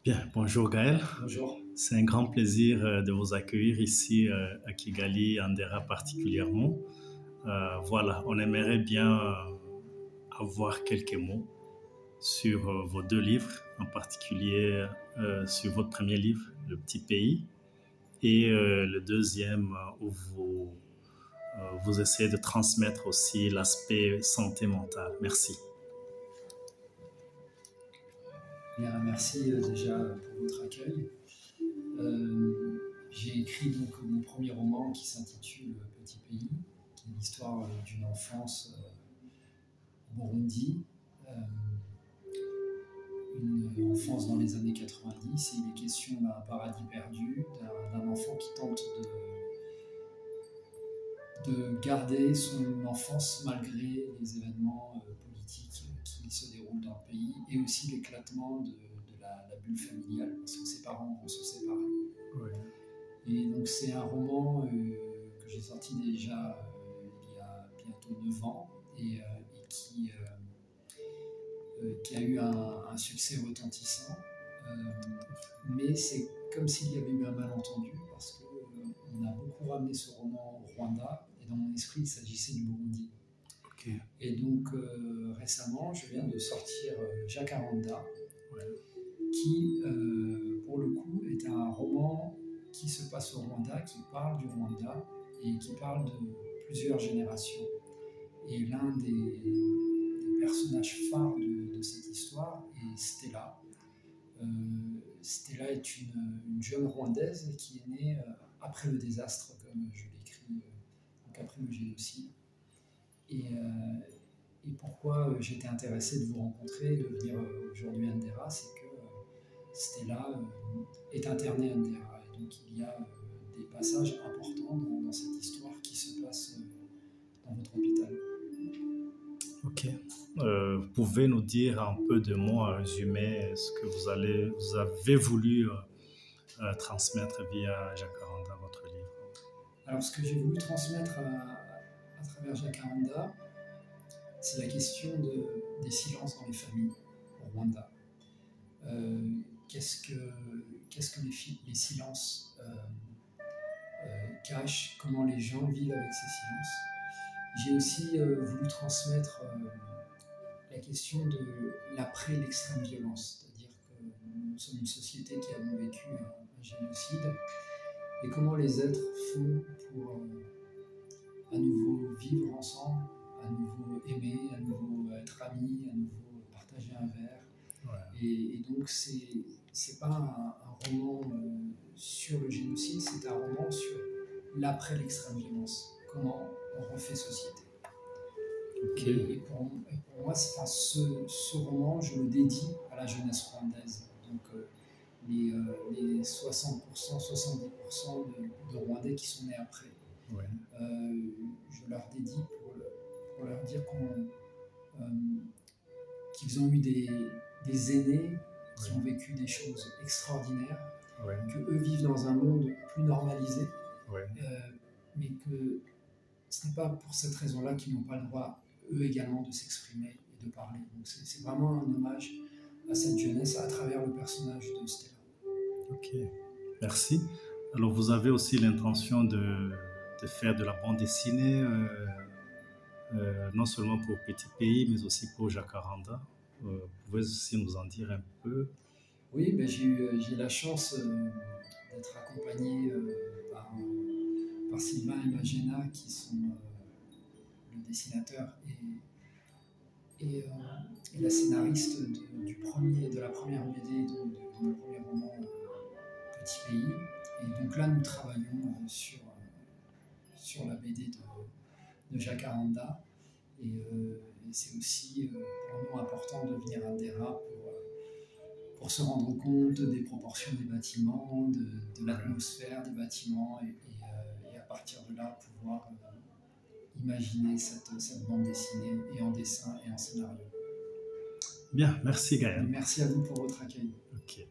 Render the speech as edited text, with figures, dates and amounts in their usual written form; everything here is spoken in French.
Bien, bonjour Gaël. Bonjour. C'est un grand plaisir de vous accueillir ici à Kigali, Andera particulièrement. Voilà, on aimerait bien avoir quelques mots sur vos deux livres, en particulier sur votre premier livre, Le Petit Pays, et le deuxième où vous essayez de transmettre aussi l'aspect santé mentale. Merci. Bien, merci déjà pour votre accueil. J'ai écrit donc mon premier roman qui s'intitule Petit Pays, qui est l'histoire d'une enfance au Burundi, une enfance dans les années 90, et il est question d'un paradis perdu, d'un enfant qui tente de garder son enfance malgré les événements politiques qui se déroulent dans le pays, et aussi l'éclatement de la bulle familiale, parce que ses parents vont se séparer. Oui. Et donc c'est un roman que j'ai sorti déjà il y a bientôt 9 ans, et qui a eu un succès retentissant. Mais c'est comme s'il y avait eu un malentendu, parce qu'on a beaucoup ramené ce roman au Rwanda, et dans mon esprit, il s'agissait du Burundi. Ok. Et donc récemment, je viens de sortir Jacaranda, qui, pour le coup, est un roman qui se passe au Rwanda, qui parle du Rwanda et qui parle de plusieurs générations. Et l'un des personnages phares de cette histoire est Stella. Stella est une jeune Rwandaise qui est née après le désastre, comme je l'écris, donc après le génocide. Et pourquoi j'étais intéressé de vous rencontrer, de venir aujourd'hui à Ndera, c'est que Stella est internée à Ndera. Et donc il y a des passages importants dans cette histoire qui se passent dans votre hôpital. Ok. Vous pouvez nous dire un peu de mots à résumer ce que vous avez voulu transmettre via Jacaranda, votre livre? Alors, ce que j'ai voulu transmettre à travers Jacaranda, c'est la question des silences dans les familles au Rwanda. Qu'est-ce que les silences cachent? Comment les gens vivent avec ces silences? J'ai aussi voulu transmettre la question de l'après l'extrême violence, c'est-à-dire que nous sommes une société qui a vécu un génocide, et comment les êtres font pour à nouveau vivre ensemble, à nouveau aimer, à nouveau être amis, à nouveau partager un verre. Ouais. Et donc c'est pas un roman sur le génocide, c'est un roman sur l'après l'extrême violence, comment on refait société. Ok. Et pour moi, ce roman, je le dédie à la jeunesse rwandaise. Donc les 60%, 70% de Rwandais qui sont nés après. Ouais. Je leur dédie pour leur dire qu'ils ont eu des aînés qui ont vécu des choses extraordinaires, qu'eux vivent dans un monde plus normalisé, mais que ce n'est pas pour cette raison-là qu'ils n'ont pas le droit, eux également, de s'exprimer et de parler. Donc c'est vraiment un hommage à cette jeunesse à travers le personnage de Stella. Ok, merci. Alors vous avez aussi l'intention de faire de la bande dessinée, non seulement pour Petit Pays, mais aussi pour Jacaranda. Vous pouvez aussi nous en dire un peu? Oui, ben j'ai la chance d'être accompagné par Sylvain et Magena, qui sont le dessinateur et la scénariste de la première BD de mon premier roman Petit Pays. Et donc là, nous travaillons sur la BD de Jacaranda. Et c'est aussi pour nous important de venir à Ndera pour se rendre compte des proportions des bâtiments, de l'atmosphère des bâtiments, et à partir de là, pouvoir imaginer cette bande dessinée, et en dessin et en scénario. Bien, merci Gaël. Et merci à vous pour votre accueil. Ok.